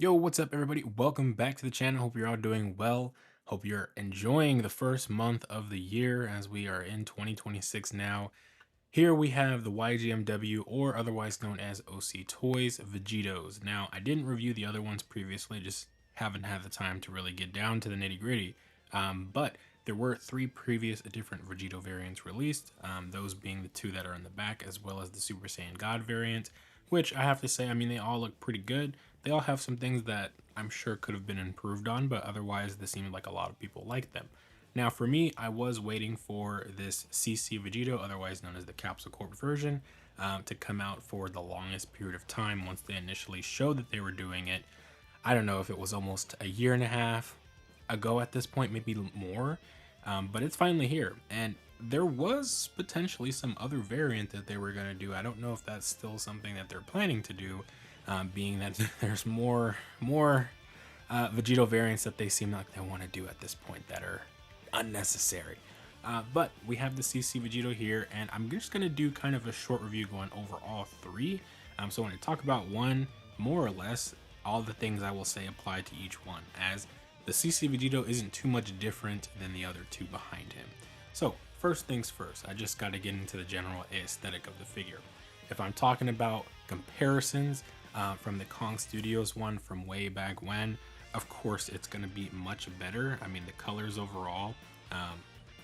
Yo, what's up, everybody? Welcome back to the channel. Hope you're all doing well. Hope you're enjoying the first month of the year as we are in 2026 now. Here we have the YGMW, or otherwise known as OC Toys, Vegitos. Now, I didn't review the other ones previously, just haven't had the time to really get down to the nitty gritty. But there were three previous different Vegito variants released, those being the two that are in the back, as well as the Super Saiyan God variant, which I have to say, I mean, they all look pretty good. They all have some things that I'm sure could have been improved on, but otherwise, this seemed like a lot of people liked them. Now, for me, I was waiting for this CC Vegito, otherwise known as the Capsule Corp version, to come out for the longest period of time once they initially showed that they were doing it. I don't know if it was almost a year and a half ago at this point, maybe more, but it's finally here. And there was potentially some other variant that they were going to do. I don't know if that's still something that they're planning to do, being that there's more Vegito variants that they seem like they want to do at this point that are unnecessary. But we have the CC Vegito here, and I'm just going to do kind of a short review going over all three. So when I talk about one, more or less, all the things I will say apply to each one, as the CC Vegito isn't too much different than the other two behind him. So first things first, I just got to get into the general aesthetic of the figure. If I'm talking about comparisons from the Kong Studios one from way back when, of course it's going to be much better. I mean, the colors overall,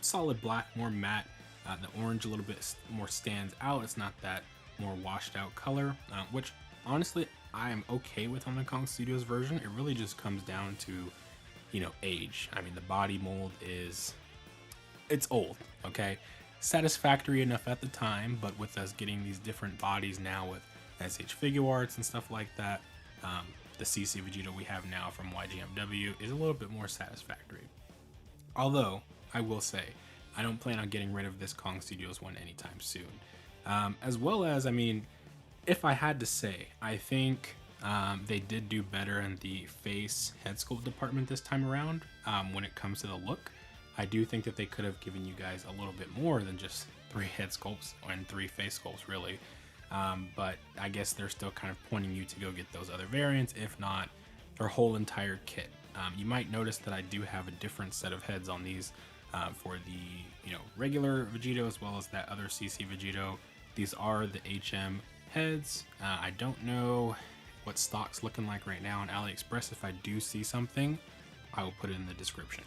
solid black, more matte. The orange a little bit more stands out. It's not that more washed out color, which honestly I am okay with on the Kong Studios version. It really just comes down to, you know, age. I mean, the body mold it's old, okay? Satisfactory enough at the time, but with us getting these different bodies now with SH figure arts and stuff like that, the CC Vegito we have now from YGMW is a little bit more satisfactory. Although, I will say, I don't plan on getting rid of this Kong Studios one anytime soon. As well as, I mean, if I had to say, I think they did do better in the face head sculpt department this time around when it comes to the look. I do think that they could have given you guys a little bit more than just 3 head sculpts and 3 face sculpts, really. But I guess they're still kind of pointing you to go get those other variants, if not their whole entire kit. You might notice that I do have a different set of heads on these for the regular Vegito as well as that other CC Vegito. These are the HM heads. I don't know what stock's looking like right now on Aliexpress. If I do see something, I will put it in the description.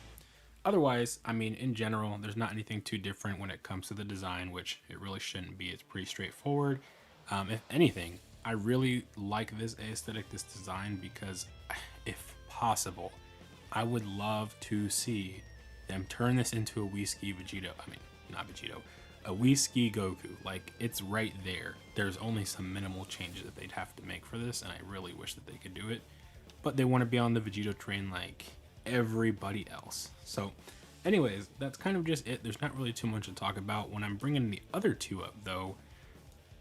Otherwise, I mean, in general, there's not anything too different when it comes to the design, which it really shouldn't be. It's pretty straightforward. If anything, I really like this aesthetic, this design, because if possible, I would love to see them turn this into a Ssg Vegito. I mean, not Vegito, a Ssg Goku. Like, it's right there. There's only some minimal changes that they'd have to make for this, and I really wish that they could do it. But they want to be on the Vegito train like everybody else. So anyways, that's kind of just it. There's not really too much to talk about. When I'm bringing the other two up, though,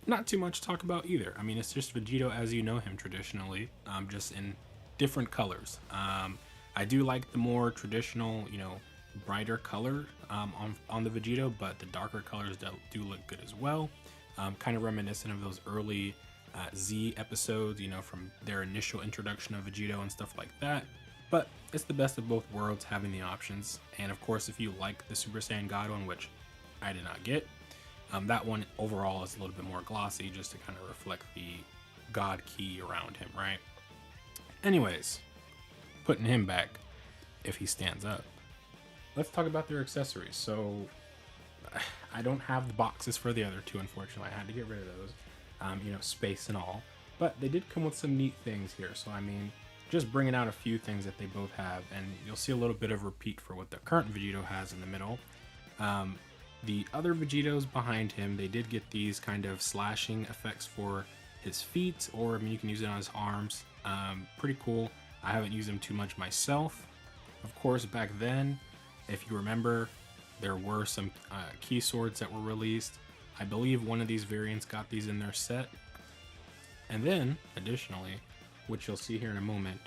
not too much to talk about either. I mean, it's just Vegito as you know him traditionally, just in different colors. I do like the more traditional, brighter color on the Vegito, but the darker colors do look good as well. Kind of reminiscent of those early Z episodes, from their initial introduction of Vegito and stuff like that. But it's the best of both worlds, having the options. And of course, if you like the Super Saiyan God one, which I did not get, that one overall is a little bit more glossy, just to kind of reflect the God key around him, right? Anyways, putting him back, if he stands up, let's talk about their accessories. So I don't have the boxes for the other two, unfortunately. I had to get rid of those, space and all. But they did come with some neat things here. So, I mean, just bringing out a few things that they both have, and you'll see a little bit of repeat for what the current Vegito has in the middle. The other Vegitos behind him, they did get these kind of slashing effects for his feet, or I mean, you can use it on his arms. Pretty cool. I haven't used them too much myself. Of course, back then, if you remember, there were some key swords that were released. I believe one of these variants got these in their set. And then, additionally, which you'll see here in a moment,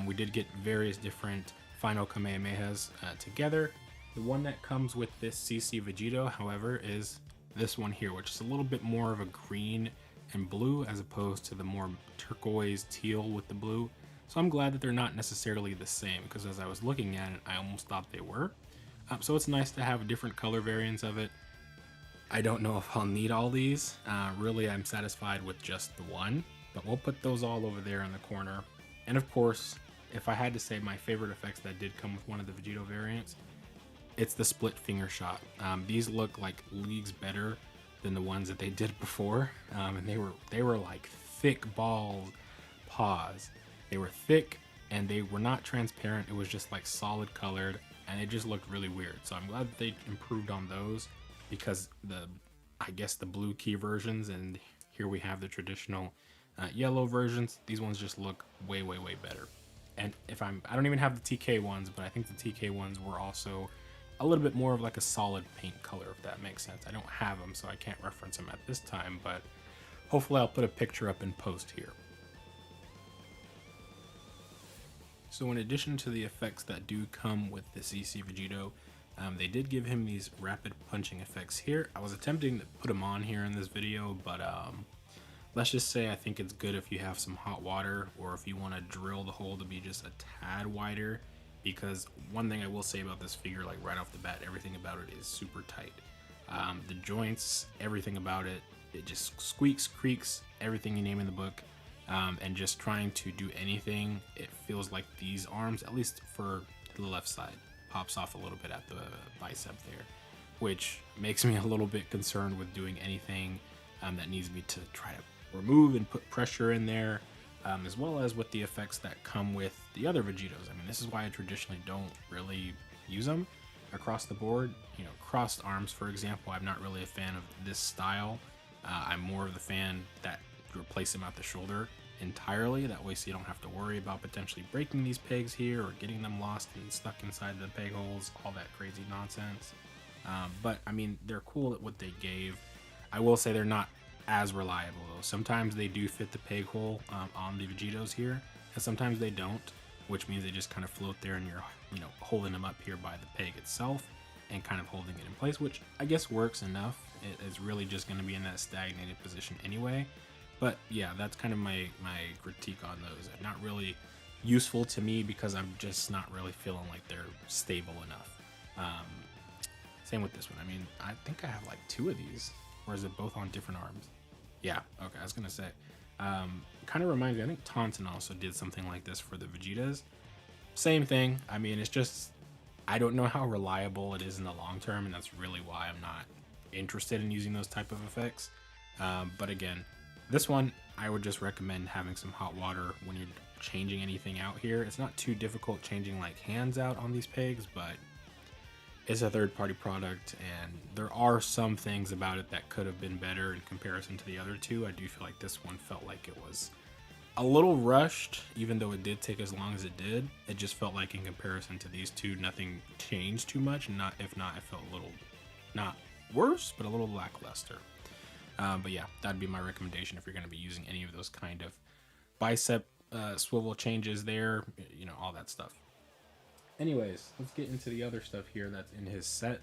we did get various different final Kamehamehas together. The one that comes with this CC Vegito, however, is this one here, which is a little bit more of a green and blue as opposed to the more turquoise teal with the blue. So I'm glad that they're not necessarily the same, because as I was looking at it, I almost thought they were. So it's nice to have different color variants of it. I don't know if I'll need all these. Really, I'm satisfied with just the one, but we'll put those all over there in the corner. And of course, if I had to say my favorite effects that did come with one of the Vegito variants, it's the split finger shot. These look like leagues better than the ones that they did before, and they were like thick ball paws. They were thick and they were not transparent. It was just like solid colored, and it just looked really weird. So I'm glad that they improved on those, because I guess the blue key versions, and here we have the traditional yellow versions. These ones just look way better. And I don't even have the TK ones, but I think the TK ones were also a little bit more of like a solid paint color, if that makes sense. I don't have them, so I can't reference them at this time, but hopefully I'll put a picture up in post here. So in addition to the effects that do come with the CC Vegito, they did give him these rapid punching effects here. I was attempting to put them on here in this video, but let's just say I think it's good if you have some hot water, or if you want to drill the hole to be just a tad wider, because one thing I will say about this figure, like right off the bat, everything about it is super tight. The joints, everything about it, it just squeaks, creaks, everything you name in the book. And just trying to do anything, it feels like these arms, at least for the left side, pops off a little bit at the bicep there, which makes me a little bit concerned with doing anything that needs me to try to remove and put pressure in there, as well as with the effects that come with the other Vegitos. I mean, this is why I traditionally don't really use them across the board. You know, crossed arms, for example, I'm not really a fan of this style. I'm more of the fan that replace them at the shoulder entirely, that way so you don't have to worry about potentially breaking these pegs here or getting them lost and stuck inside the peg holes, all that crazy nonsense. But I mean, they're cool at what they gave. I will say they're not as reliable though. Sometimes they do fit the peg hole on the Vegitos here, and sometimes they don't, which means they just kind of float there and you're, you know, holding them up here by the peg itself and kind of holding it in place, which I guess works enough. It is really just going to be in that stagnated position anyway. But yeah, that's kind of my critique on those. They're not really useful to me because I'm just not really feeling like they're stable enough. Same with this one. I mean, I think I have like 2 of these, or is it both on different arms? Yeah, okay, I was gonna say. Kind of reminds me, I think Tauntaun also did something like this for the Vegetas. Same thing. I mean, it's just, I don't know how reliable it is in the long term, and that's really why I'm not interested in using those type of effects. But again, this one, I would just recommend having some hot water when you're changing anything out here. It's not too difficult changing like hands out on these pegs, but it's a third-party product, and there are some things about it that could have been better in comparison to the other two. I do feel like this one felt like it was a little rushed, even though it did take as long as it did. It just felt like in comparison to these two, nothing changed too much. If not, it felt a little, not worse, but a little lackluster. But yeah, that'd be my recommendation if you're going to be using any of those kind of bicep swivel changes there, you know, all that stuff. Anyways, let's get into the other stuff here that's in his set.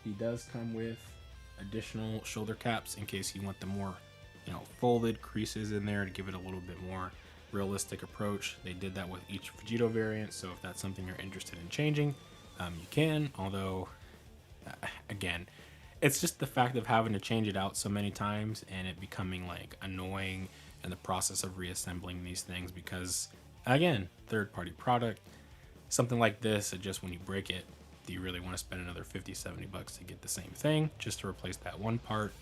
He does come with additional shoulder caps in case you want the more, you know, folded creases in there to give it a little bit more realistic approach. They did that with each Vegito variant, so if that's something you're interested in changing, you can. Although, again, it's just the fact of having to change it out so many times and it becoming like annoying in the process of reassembling these things, because again, third-party product, something like this, it just, when you break it, do you really want to spend another 50-70 bucks to get the same thing just to replace that one part?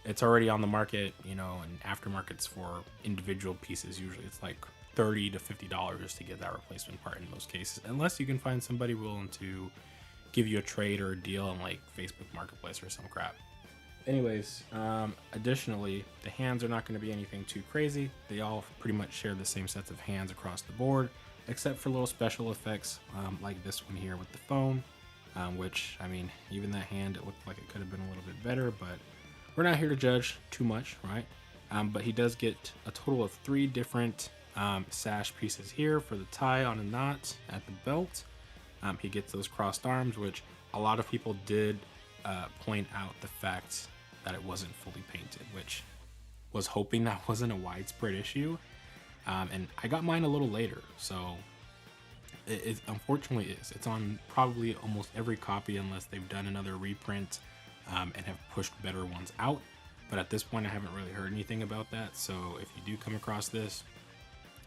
It's already on the market, you know, and aftermarkets for individual pieces, usually it's like $30 to $50 just to get that replacement part in most cases, unless you can find somebody willing to give you a trade or a deal on like Facebook Marketplace or some crap. Anyways, additionally, the hands are not going to be anything too crazy. They all pretty much share the same sets of hands across the board, except for little special effects like this one here with the foam, which, I mean, even that hand, it looked like it could have been a little bit better, but we're not here to judge too much, right? But he does get a total of 3 different sash pieces here for the tie on a knot at the belt. He gets those crossed arms, which a lot of people did point out the fact that it wasn't fully painted, which was hoping that wasn't a widespread issue. And I got mine a little later, so it unfortunately is. It's on probably almost every copy unless they've done another reprint and have pushed better ones out. But at this point, I haven't really heard anything about that. So if you do come across this,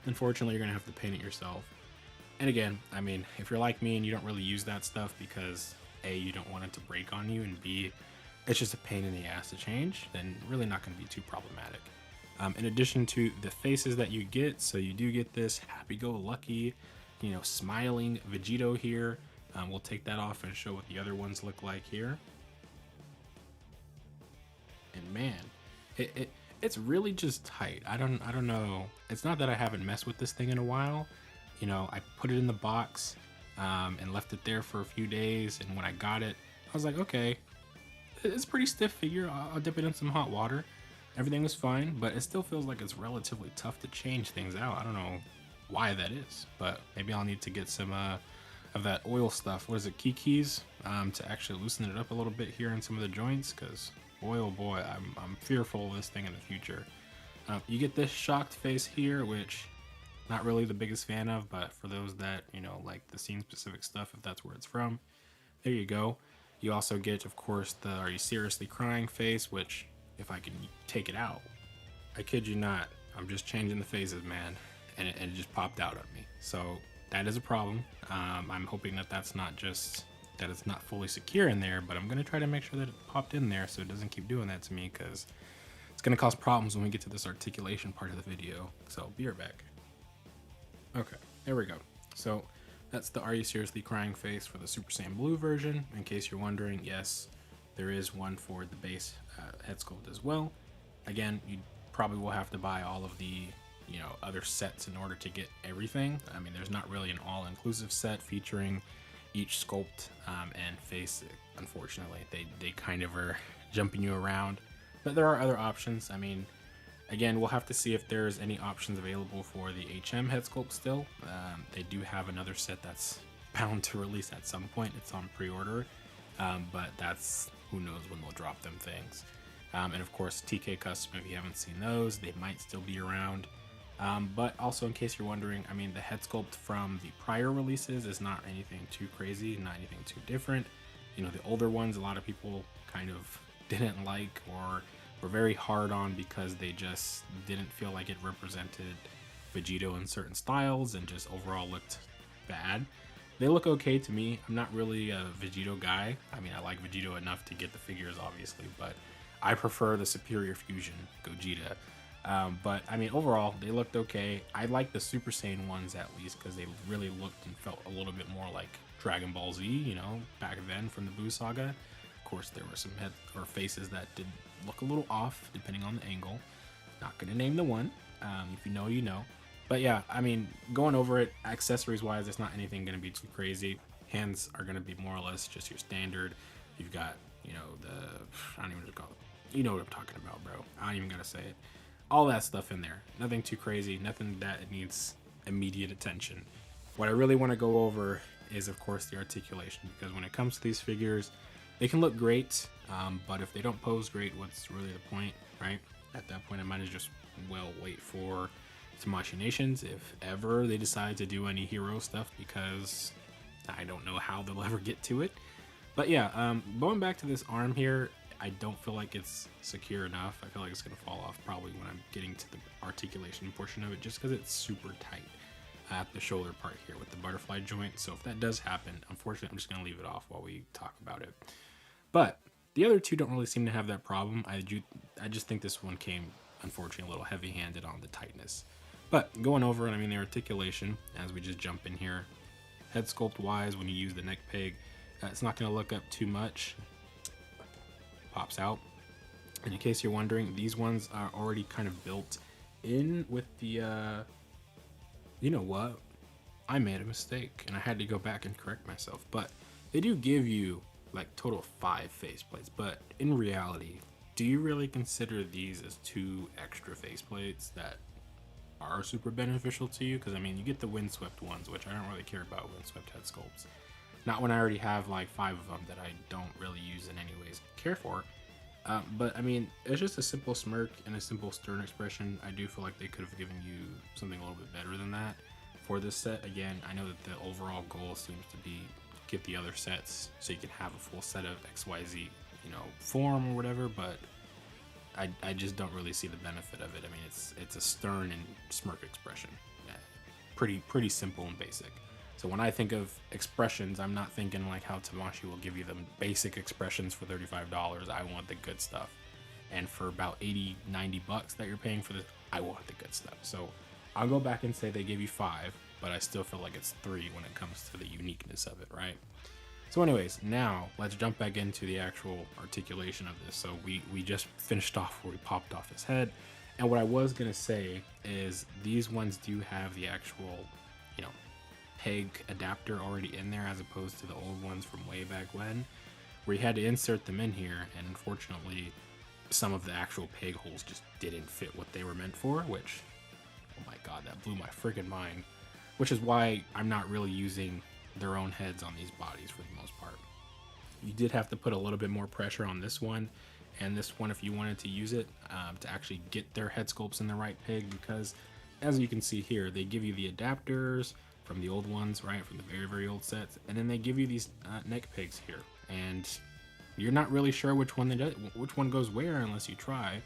unfortunately, you're gonna have to paint it yourself. And again, I mean, if you're like me and you don't really use that stuff because A, you don't want it to break on you, and B, it's just a pain in the ass to change, then really not gonna be too problematic. In addition to the faces that you get, so you do get this happy-go-lucky, you know, smiling Vegito here. We'll take that off and show what the other ones look like here. And man, it's really just tight. I don't know. It's not that I haven't messed with this thing in a while. You know, I put it in the box and left it there for a few days, and when I got it, I was like, okay, it's a pretty stiff figure. I'll dip it in some hot water. Everything was fine, but it still feels like it's relatively tough to change things out. I don't know why that is, but maybe I'll need to get some of that oil stuff. What is it, Kiki's, to actually loosen it up a little bit here in some of the joints, because boy, oh boy, I'm fearful of this thing in the future. You get this shocked face here, which not really the biggest fan of, but for those that, you know, like the scene specific stuff, if that's where it's from, there you go. You also get, of course, the "Are you seriously crying" face, which if I can take it out, I kid you not, I'm just changing the faces, man, and it just popped out at me. So that is a problem. I'm hoping that that's not just that it's not fully secure in there, but I'm gonna try to make sure that it popped in there so it doesn't keep doing that to me, because it's gonna cause problems when we get to this articulation part of the video. So be right back. Okay, there we go. So that's the "Are you seriously crying" face for the Super Saiyan Blue version. In case you're wondering, yes, there is one for the base head sculpt as well. Again, you probably will have to buy all of the, you know, other sets in order to get everything. I mean, there's not really an all-inclusive set featuring each sculpt and face. Unfortunately, they kind of are jumping you around, but there are other options. I mean, again, we'll have to see if there's any options available for the HM head sculpt still. They do have another set that's bound to release at some point. It's on pre-order, but that's, who knows when they'll drop them things. And of course, TK Custom, if you haven't seen those, they might still be around. But also, in case you're wondering, I mean, the head sculpt from the prior releases is not anything too crazy, not anything too different. You know, the older ones, a lot of people kind of didn't like or were very hard on because they just didn't feel like it represented Vegito in certain styles and just overall looked bad. They look okay to me. I'm not really a Vegito guy. I mean, I like Vegito enough to get the figures, obviously, but I prefer the Superior Fusion Gogeta. But I mean, overall, they looked okay. I like the Super Saiyan ones at least because they really looked and felt a little bit more like Dragon Ball Z, you know, back then from the Buu saga. Of course, there were some head or faces that did look a little off depending on the angle. Not gonna name the one. If you know, you know. But yeah, I mean, going over it, accessories wise, it's not anything gonna be too crazy. Hands are gonna be more or less just your standard. You've got, you know, I don't even know what to call it. You know what I'm talking about, bro. I don't even gotta say it. All that stuff in there. Nothing too crazy, nothing that needs immediate attention. What I really want to go over is, of course, the articulation, because when it comes to these figures, they can look great, but if they don't pose great, what's really the point, right? At that point, I might as just, well, wait for some machinations if ever they decide to do any hero stuff, because I don't know how they'll ever get to it. But yeah, going back to this arm here, I don't feel like it's secure enough. I feel like it's going to fall off probably when I'm getting to the articulation portion of it, just because it's super tight at the shoulder part here with the butterfly joint. So if that does happen, unfortunately, I'm just going to leave it off while we talk about it. But the other two don't really seem to have that problem. I just think this one came, unfortunately, a little heavy-handed on the tightness. But going over it, I mean, the articulation, as we just jump in here, head sculpt-wise, when you use the neck peg, it's not going to look up too much. Pops out. And in case you're wondering, these ones are already kind of built in with the you know what, I made a mistake and I had to go back and correct myself, but they do give you like total 5 faceplates. But in reality, do you really consider these as 2 extra faceplates that are super beneficial to you? Because I mean, you get the windswept ones, which I don't really care about windswept head sculpts. Not when I already have like 5 of them that I don't really use in any ways care for. But I mean, it's just a simple smirk and a simple stern expression. I do feel like they could have given you something a little bit better than that for this set. Again, I know that the overall goal seems to be get the other sets so you can have a full set of XYZ, you know, form or whatever, but I just don't really see the benefit of it. I mean, it's a stern and smirk expression. Yeah, pretty simple and basic. So when I think of expressions, I'm not thinking like how Tamashi will give you the basic expressions for $35. I want the good stuff. And for about 80, 90 bucks that you're paying for this, I want the good stuff. So I'll go back and say they gave you 5, but I still feel like it's 3 when it comes to the uniqueness of it, right? So anyways, now let's jump back into the actual articulation of this. So we just finished off where we popped off his head. And what I was gonna say is these ones do have the actual, you know, peg adapter already in there, as opposed to the old ones from way back when, where you had to insert them in here, and unfortunately some of the actual peg holes just didn't fit what they were meant for, which, oh my god, that blew my freaking mind. Which is why I'm not really using their own heads on these bodies for the most part. You did have to put a little bit more pressure on this one and this one if you wanted to use it to actually get their head sculpts in the right peg, because as you can see here, they give you the adapters from the old ones, right, from the very old sets, and then they give you these neck pegs here, and you're not really sure which one goes where unless you try,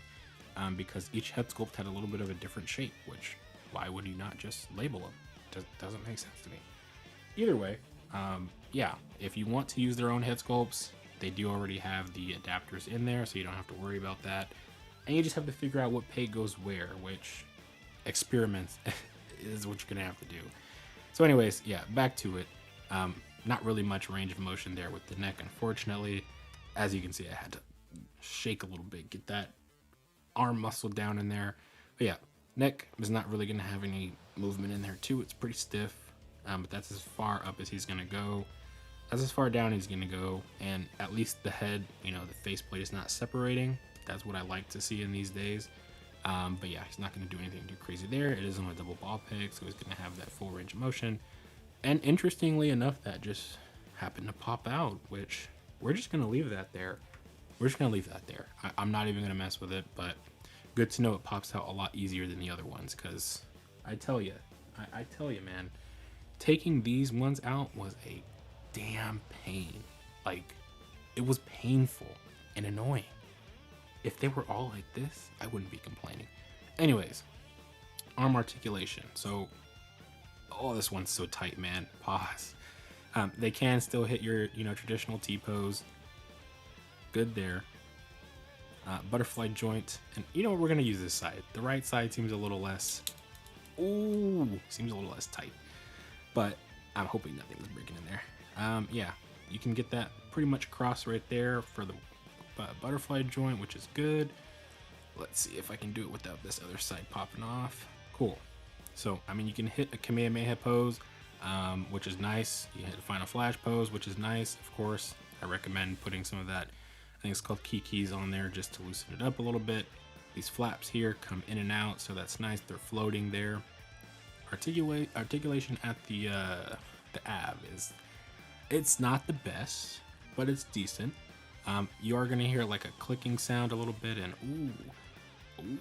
because each head sculpt had a little bit of a different shape, which why would you not just label them? Doesn't make sense to me. Either way, yeah, if you want to use their own head sculpts, they do already have the adapters in there, so you don't have to worry about that, and you just have to figure out what peg goes where, which experiments is what you're gonna have to do. So anyways, yeah, back to it. Not really much range of motion there with the neck, unfortunately. As you can see, I had to shake a little bit, get that arm muscle down in there. But yeah, neck is not really going to have any movement in there too. It's pretty stiff, but that's as far up as he's going to go. That's as far down as he's going to go, and at least the head, you know, the faceplate is not separating. That's what I like to see in these days. But yeah, he's not going to do anything too crazy there. It is on a double ball peg, so he's going to have that full range of motion. And interestingly enough, that just happened to pop out, which we're just going to leave that there. We're just going to leave that there. I'm not even going to mess with it, but good to know it pops out a lot easier than the other ones, because I tell you, man, taking these ones out was a damn pain. Like, it was painful and annoying. If they were all like this, I wouldn't be complaining. Anyways, arm articulation. So, oh, this one's so tight, man. Pause. They can still hit your, you know, traditional T-pose. Good there. Butterfly joint. And you know what? We're going to use this side. The right side seems a little less... Ooh, seems a little less tight. But I'm hoping nothing was breaking in there. Yeah, you can get that pretty much across right there for the butterfly joint, which is good. Let's see if I can do it without this other side popping off. Cool. So, I mean, you can hit a Kamehameha pose, which is nice. You hit a Final Flash pose, which is nice. Of course, I recommend putting some of that, I think it's called Kikis, on there just to loosen it up a little bit. These flaps here come in and out, so that's nice. They're floating there. Articulation at the ab is, it's not the best, but it's decent. You are gonna hear like a clicking sound a little bit, and ooh,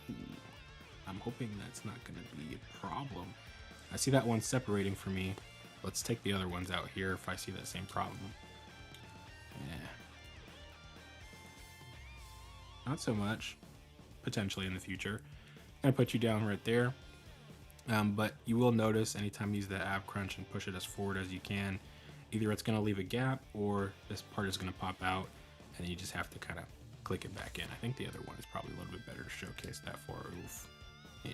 I'm hoping that's not gonna be a problem. I see that one separating for me. Let's take the other ones out here if I see that same problem. Yeah. Not so much. Potentially in the future. I'm gonna put you down right there. But you will notice anytime you use the ab crunch and push it as forward as you can, either it's gonna leave a gap or this part is gonna pop out, and you just have to kind of click it back in. I think the other one is probably a little bit better to showcase that for. Oof. Yeah.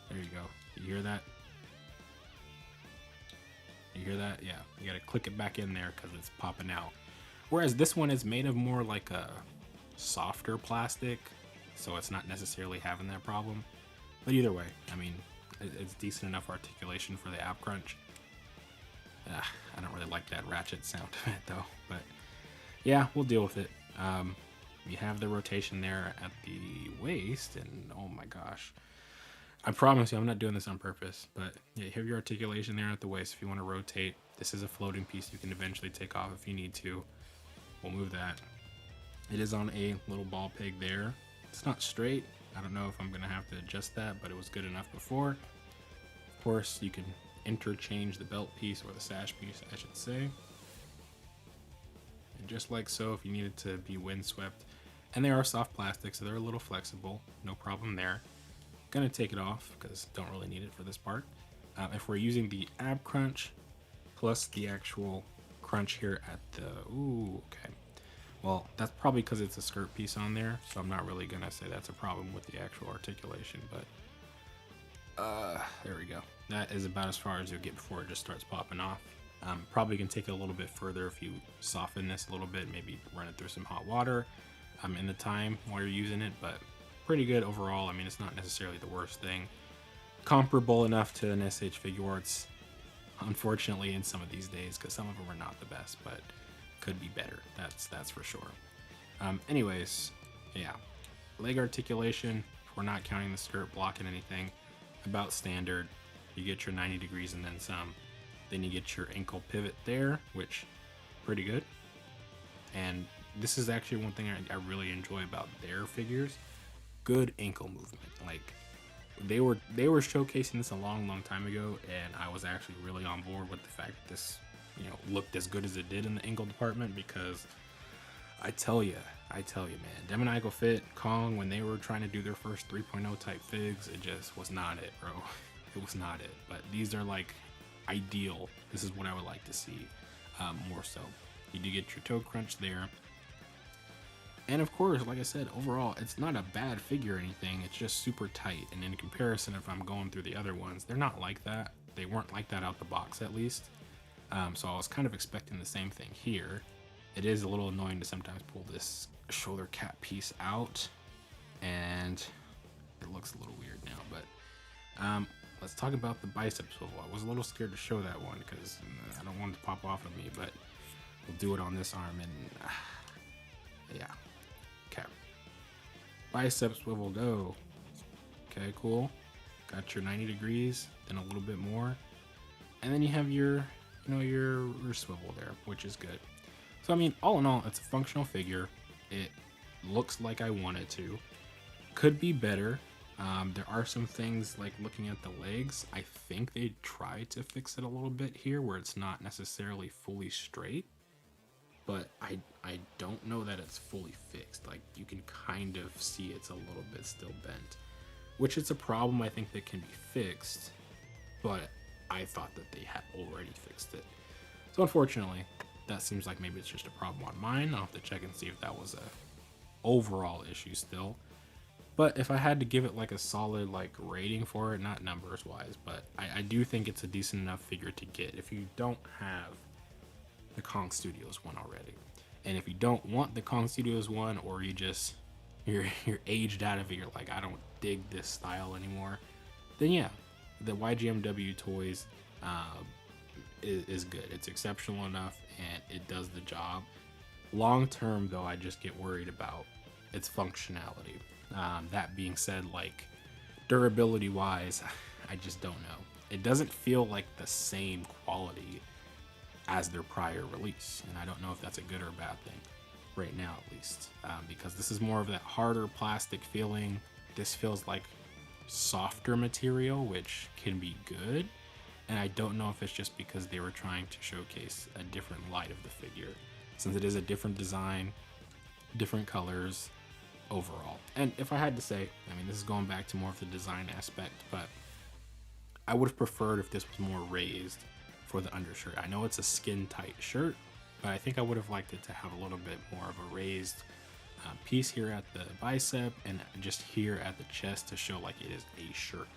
There you go. You hear that? You hear that? Yeah. You gotta click it back in there because it's popping out. Whereas this one is made of more like a softer plastic, so it's not necessarily having that problem. But either way, I mean, it's decent enough articulation for the ab crunch. I don't really like that ratchet sound of it though, but yeah, we'll deal with it. You have the rotation there at the waist, and oh my gosh, I promise you I'm not doing this on purpose, but yeah, you have your articulation there at the waist. If you want to rotate, this is a floating piece you can eventually take off if you need to. We'll move that. It is on a little ball peg there. It's not straight. I don't know if I'm gonna have to adjust that, but it was good enough before. Of course, you can interchange the belt piece, or the sash piece, I should say. And just like so, if you need it to be windswept. And they are soft plastic, so they're a little flexible. No problem there. Gonna take it off because don't really need it for this part. If we're using the ab crunch plus the actual crunch here at the, ooh, okay. Well, that's probably because it's a skirt piece on there, so I'm not really gonna say that's a problem with the actual articulation, but there we go. That is about as far as you'll get before it just starts popping off. Probably can take it a little bit further if you soften this a little bit, maybe run it through some hot water in the time while you're using it, but pretty good overall. I mean, it's not necessarily the worst thing. Comparable enough to an Ssj Figuarts, unfortunately, in some of these days, because some of them are not the best, but could be better. That's for sure. Anyways, yeah, leg articulation, if we're not counting the skirt blocking anything, about standard. You get your 90 degrees and then some. Then you get your ankle pivot there, which pretty good. And this is actually one thing I really enjoy about their figures. Good ankle movement. Like they were showcasing this a long time ago, and I was actually really on board with the fact that this, you know, looked as good as it did in the ankle department, because I tell you, man, Demon Ankle Fit, Kang, when they were trying to do their first 3.0 type figs, it just was not it, bro. It was not it. But these are like ideal. This is what I would like to see more so. You do get your toe crunch there. And of course, like I said, overall, it's not a bad figure or anything. It's just super tight. And in comparison, if I'm going through the other ones, they're not like that. They weren't like that out the box, at least. So I was kind of expecting the same thing here. It is a little annoying to sometimes pull this shoulder cap piece out, and it looks a little weird now, but let's talk about the bicep swivel. I was a little scared to show that one because I don't want it to pop off of me, but we'll do it on this arm, and yeah. Okay. Bicep swivel, go. Okay, cool. Got your 90 degrees, then a little bit more, and then you have your, you know, your swivel there, which is good. So I mean, all in all, it's a functional figure. It looks like I want it to. Could be better. There are some things, like looking at the legs, I think they tried to fix it a little bit here where it's not necessarily fully straight, but I don't know that it's fully fixed. Like, you can kind of see it's a little bit still bent, which is a problem I think that can be fixed, but I thought that they had already fixed it. So unfortunately, that seems like maybe it's just a problem on mine. I'll have to check and see if that was a overall issue still. But if I had to give it like a solid like rating for it, not numbers wise, but I do think it's a decent enough figure to get if you don't have the Kong Studios one already. And if you don't want the Kong Studios one, or you're aged out of it, you're like, I don't dig this style anymore, then yeah, the YGMW toys is good. It's exceptional enough and it does the job. Long term though, I just get worried about its functionality. That being said, like durability wise, I just don't know. It doesn't feel like the same quality as their prior release, and I don't know if that's a good or a bad thing right now, at least, because this is more of that harder plastic feeling. This feels like softer material, which can be good, and I don't know if it's just because they were trying to showcase a different light of the figure, since it is a different design, different colors overall. And if I had to say, I mean, this is going back to more of the design aspect, but I would have preferred if this was more raised for the undershirt. I know it's a skin tight shirt, but I think I would have liked it to have a little bit more of a raised piece here at the bicep and just here at the chest to show like it is a shirt,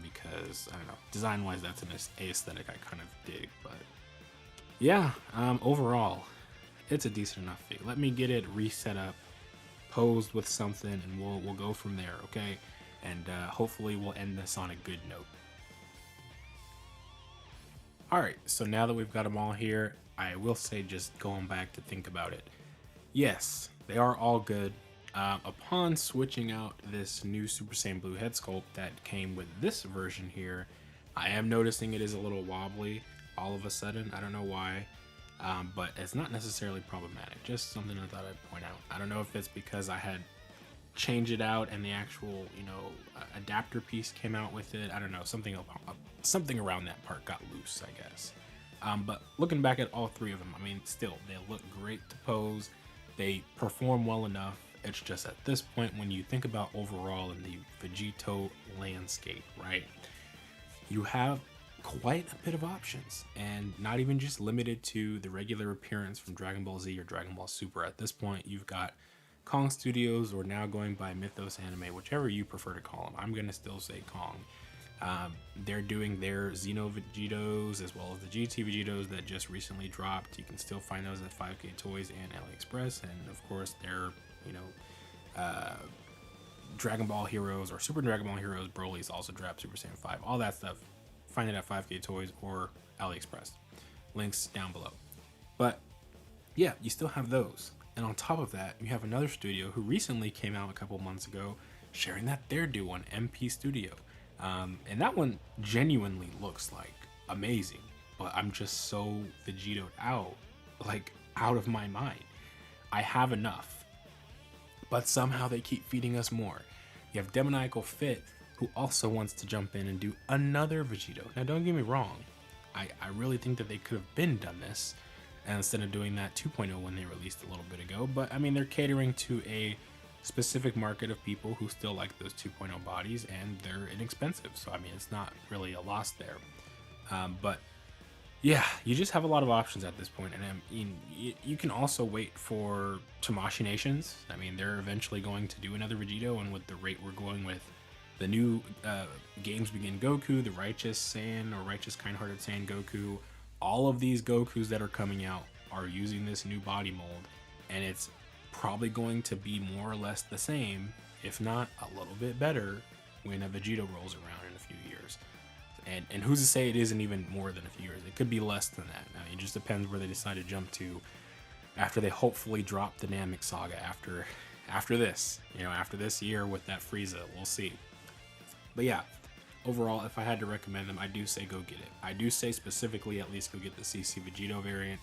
because I don't know, design wise, that's an aesthetic I kind of dig. But yeah, overall it's a decent enough figure. Let me get it reset up, posed with something, and we'll go from there, okay? And hopefully we'll end this on a good note. All right, so now that we've got them all here, I will say, just going back to think about it, yes, they are all good. Upon switching out this new Super Saiyan Blue head sculpt that came with this version here, I am noticing it is a little wobbly all of a sudden. I don't know why. but it's not necessarily problematic. Just something I thought I'd point out. I don't know if it's because I had changed it out and the actual, adapter piece came out with it. I don't know, something around that part got loose, I guess. But looking back at all three of them, I mean, still, they look great to pose. They perform well enough. It's just at this point, when you think about overall in the Vegito landscape, right? You have quite a bit of options, and not even just limited to the regular appearance from Dragon Ball Z or Dragon Ball Super. At this point, you've got Kong Studios, or now going by Mythos Anime, whichever you prefer to call them. I'm going to still say Kong. They're doing their Xeno Vegitos as well as the GT Vegitos that just recently dropped. You can still find those at 5K Toys and Aliexpress, and of course their Dragon Ball Heroes or Super Dragon Ball Heroes Broly's also dropped, Super Saiyan 5, all that stuff. Find it at 5K Toys or AliExpress. Links down below. But yeah, you still have those. And on top of that, you have another studio who recently came out a couple months ago sharing that they're due one, MP Studio. And that one genuinely looks like amazing, but I'm just so Vegitoed out, like out of my mind. I have enough, but somehow they keep feeding us more. You have Demoniacal Fit, who also wants to jump in and do another Vegito. Now, don't get me wrong. I really think that they could have been done this, and instead of doing that 2.0 when they released a little bit ago. But I mean, they're catering to a specific market of people who still like those 2.0 bodies, and they're inexpensive. So I mean, it's not really a loss there. But yeah, you just have a lot of options at this point, and I mean, you can also wait for Tamashii Nations. I mean, they're eventually going to do another Vegito, and with the rate we're going with the new Games Begin Goku, the Righteous Saiyan or Righteous Kind-Hearted Saiyan Goku, all of these Gokus that are coming out are using this new body mold, and it's probably going to be more or less the same, if not a little bit better, when a Vegito rolls around in a few years. And who's to say it isn't even more than a few years? It could be less than that. I mean, it just depends where they decide to jump to after they hopefully drop the Namek Saga after this, after this year with that Frieza. We'll see. But yeah, overall, if I had to recommend them, I do say go get it. I do say specifically at least go get the CC Vegito variant.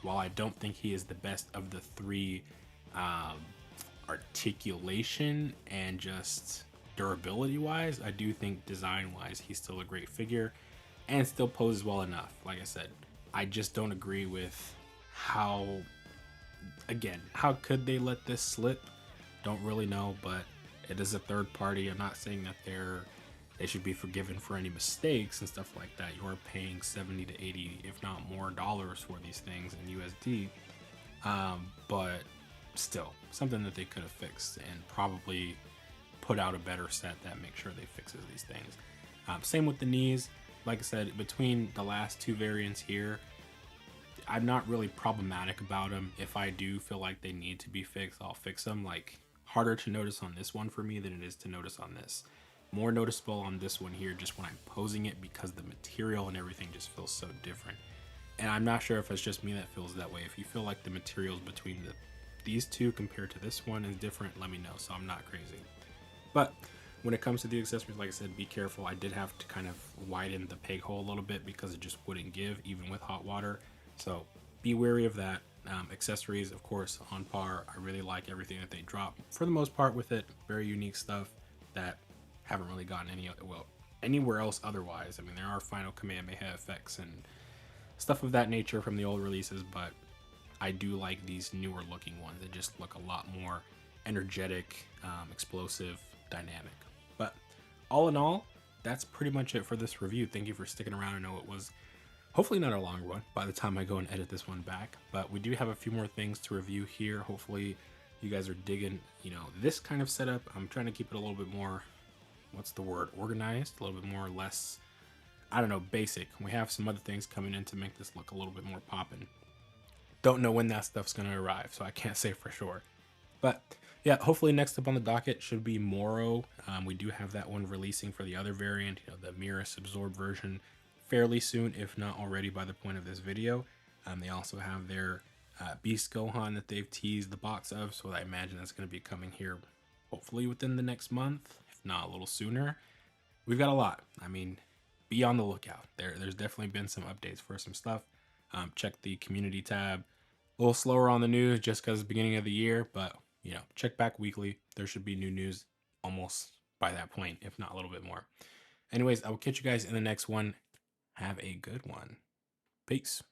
While I don't think he is the best of the three, articulation and just durability wise, I do think design wise he's still a great figure and still poses well enough. Like I said, I just don't agree with how could they let this slip? Don't really know, but it is a third party. I'm not saying that they should be forgiven for any mistakes and stuff like that. You're paying 70 to 80, if not more, dollars for these things in USD. But still, something that they could have fixed and probably put out a better set that makes sure they fixes these things. Same with the knees. Like I said, between the last two variants here, I'm not really problematic about them. If I do feel like they need to be fixed, I'll fix them. Like, harder to notice on this one for me than it is to notice on this. More noticeable on this one here just when I'm posing it, because the material and everything just feels so different. And I'm not sure if it's just me that feels that way. If you feel like the materials between these two compared to this one is different, let me know, so I'm not crazy. But when it comes to the accessories, like I said, be careful. I did have to kind of widen the peg hole a little bit because it just wouldn't give even with hot water. So be wary of that. Accessories, of course, on par. I really like everything that they drop for the most part with it. Very unique stuff that haven't really gotten anywhere else otherwise. I mean, there are final Kamehameha effects and stuff of that nature from the old releases, but I do like these newer looking ones. They just look a lot more energetic, explosive, dynamic. But all in all, that's pretty much it for this review. Thank you for sticking around. I know it was hopefully not a long one by the time I go and edit this one back, but we do have a few more things to review here. Hopefully you guys are digging, this kind of setup. I'm trying to keep it a little bit more, organized, a little bit more less, basic. We have some other things coming in to make this look a little bit more poppin'. Don't know when that stuff's going to arrive, so I can't say for sure. But yeah, hopefully next up on the docket should be Moro. We do have that one releasing for the other variant, the Mirror's Absorb version, fairly soon, if not already by the point of this video. They also have their Beast Gohan that they've teased the box of, so I imagine that's going to be coming here hopefully within the next month, if not a little sooner. We've got a lot. I mean, be on the lookout. There's definitely been some updates for some stuff. Check the community tab. A little slower on the news just because it's the beginning of the year, but you know, check back weekly. There should be new news almost by that point, if not a little bit more. Anyways, I will catch you guys in the next one. Have a good one. Peace.